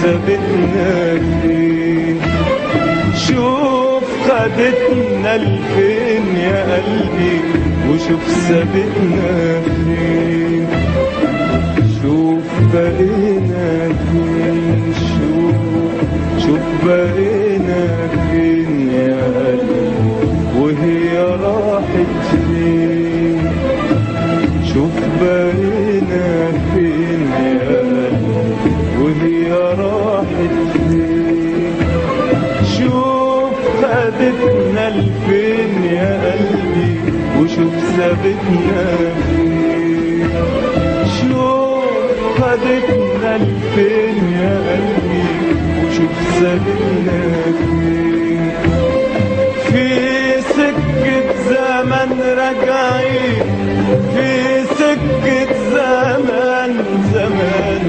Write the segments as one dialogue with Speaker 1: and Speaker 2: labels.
Speaker 1: سابتنا فين، شوف خدتنا لفين يا قلبي وشوف سابتنا فين، شوف بقينا فين، شوف بقينا فين يا قلبي وهي راحت فين، شوف بقينا فين يا قلبي وهي راحت فين، شوف خدتنا لفين يا قلبي وشوف سابتنا فين، شوف خدتنا لفين يا قلبي وشوف سابتنا فين، في سكة زمن راجعين، في سكة زمان زمان،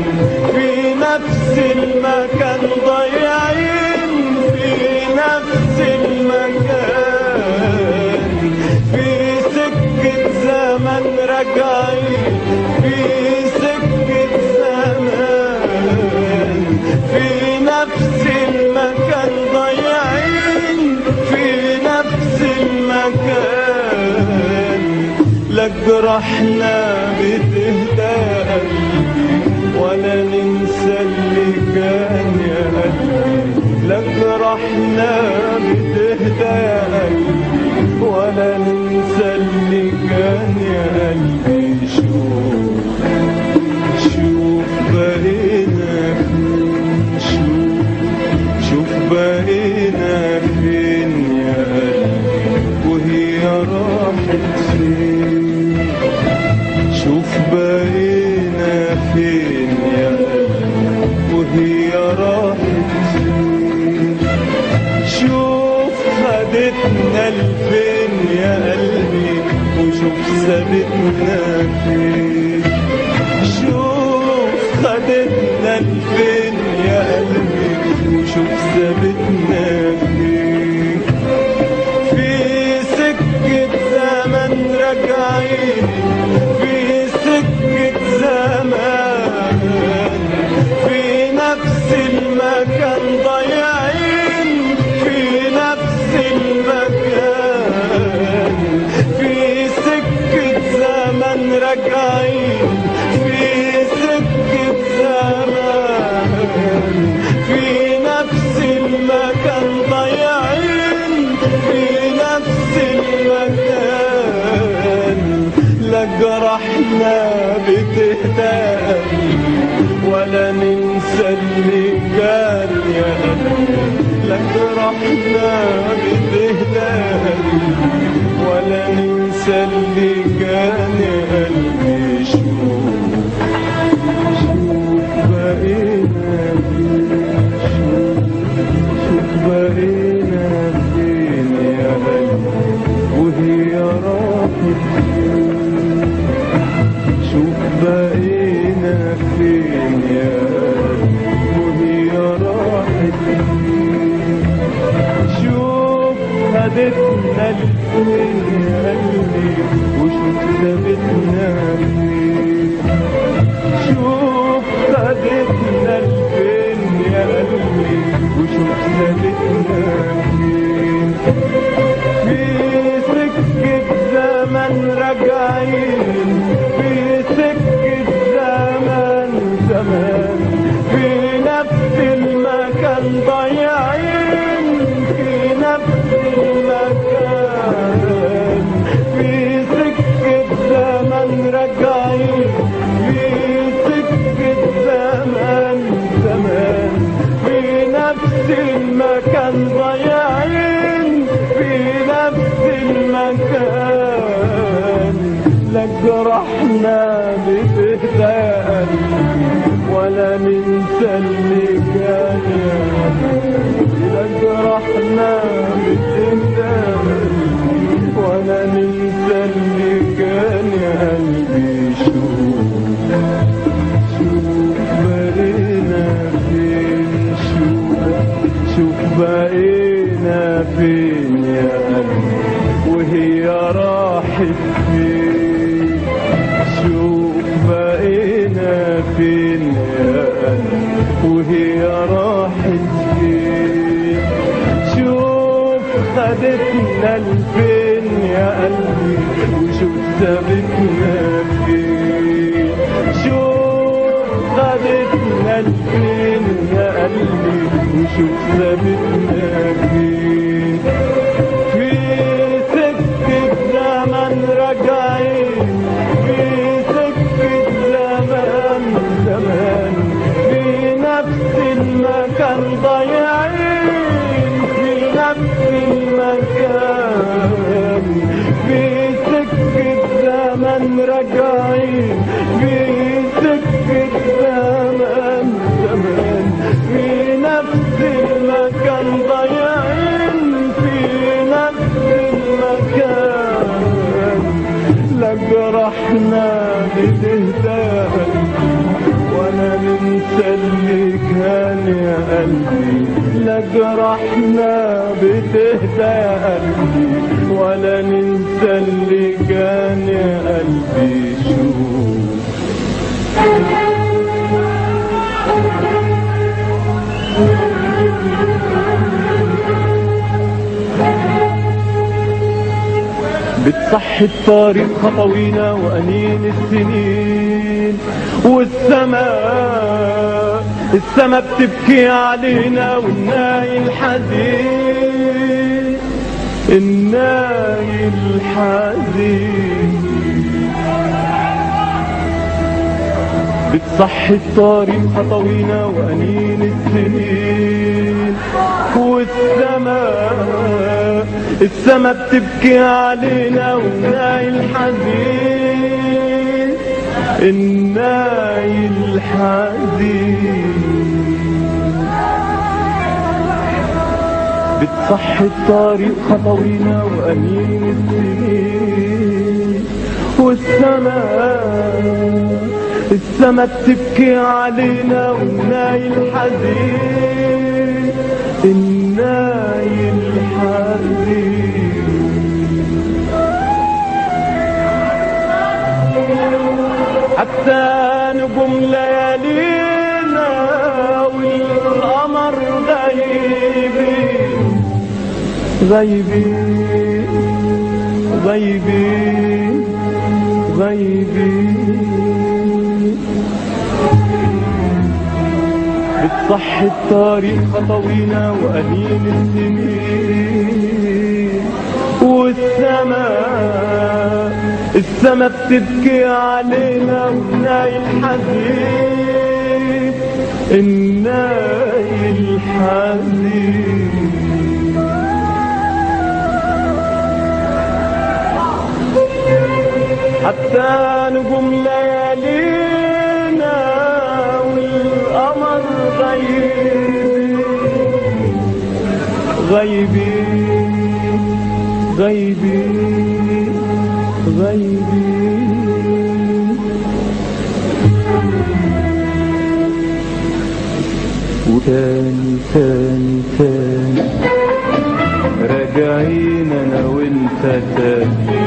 Speaker 1: في نفس المكان ضايعين، في نفس المكان، في سكة زمن راجعين، في سكة زمان، في نفس المكان ضايعين، في نفس المكان، لا جرحنا بتهدى قلبي ولا ننسى اللي كان يا قلبي، لا جرحنا بتهدى يا قلبي ولا ننسى اللي كان يا قلبي، شوف بقينا فين، شوف بقينا فين يا قلبي وهي راحت فين، شوف بقينا فين يا قلبي وهي راحت فين، شوف خدتنا لفين يا قلبي وشوف سابتنا فين، شوف خدتنا لفين يا قلبي وشوف سابتنا فين، في سكة زمن راجعين، في سكة زمان، في نفس المكان ضايعين، في نفس المكان، في سكة زمن راجعين، في سكة زمان، في نفس المكان ضايعين، في نفس المكان، لا جرحنا بتهدى ولا ننسى اللي كان يا قلبي، لا جرحنا بتهدى ولا ننسى اللي كان يا قلبي، شوف بقينا فين، شوف بقينا فين يا قلبي وهي راحت فين، شوف بقينا فين يا قلبي وهي راحت فين، شوف خدتنا لفين يا قلبي وشوف سابتنا فين، شوف خدتنا لفين يا قلبي وشوف سابتنا فين، في سكة زمن راجعين، في سكة زمان زمان، في نفس المكان ضايعين، في نفس المكان، في سكة زمن راجعين، في سكة زمان زمان، في نفس المكان ضايعين، في نفس المكان، لا جرحنا بتهدى ولا ننسى اللي كان يا قلبي، لا جرحنا بتهدى ولا ننسى اللي كان يا قلبي، شوف بقينا فين، شوف بقينا فين يا قلبي وهي راحت فين، شوف بقينا فين يا قلبي وهي راحت فين. شوف خدتنا لفين يا قلبي وشوف سابتنا فين. شوف خدتنا لفين يا قلبي وشوف سابتنا فين. في سكة زمن راجعين، في سكة زمان زمان، في نفس المكان ضايعين، في نفس المكان. في سكة زمن راجعين، في سكة زمان زمان، في نفس المكان ضايعين، في نفس المكان. لا جرحنا بتهدى ولا ننسى اللي كان يا قلبي. لا جرحنا بتهدى يا قلبي ولا ننسى اللي كان يا قلبي. شوف بتصحي الطريق خطوينا وأنين السنين، والسما بتبكي علينا والناي الحزين، الناي الحزين. بتصحي الطريق خطوينا وأنين السنين، والسما بتبكي علينا والناي الحزين، الناي الحزين. بتصحي الطريق خطوينا وأنين السنين، والسما بتبكي علينا والناي الحزين، الناي الحزين. حتى نجوم ليالينا والقمر غايبين غايبين غايبين غايبين. بتصحي الطريق خطوينا وأنين السنين، والسما بتبكي علينا والناي الحزين، الناي الحزين. حتى نجوم ليالينا والقمر غايبين غايبين غايبين. وتاني تاني تاني راجعين انا وانت تاني.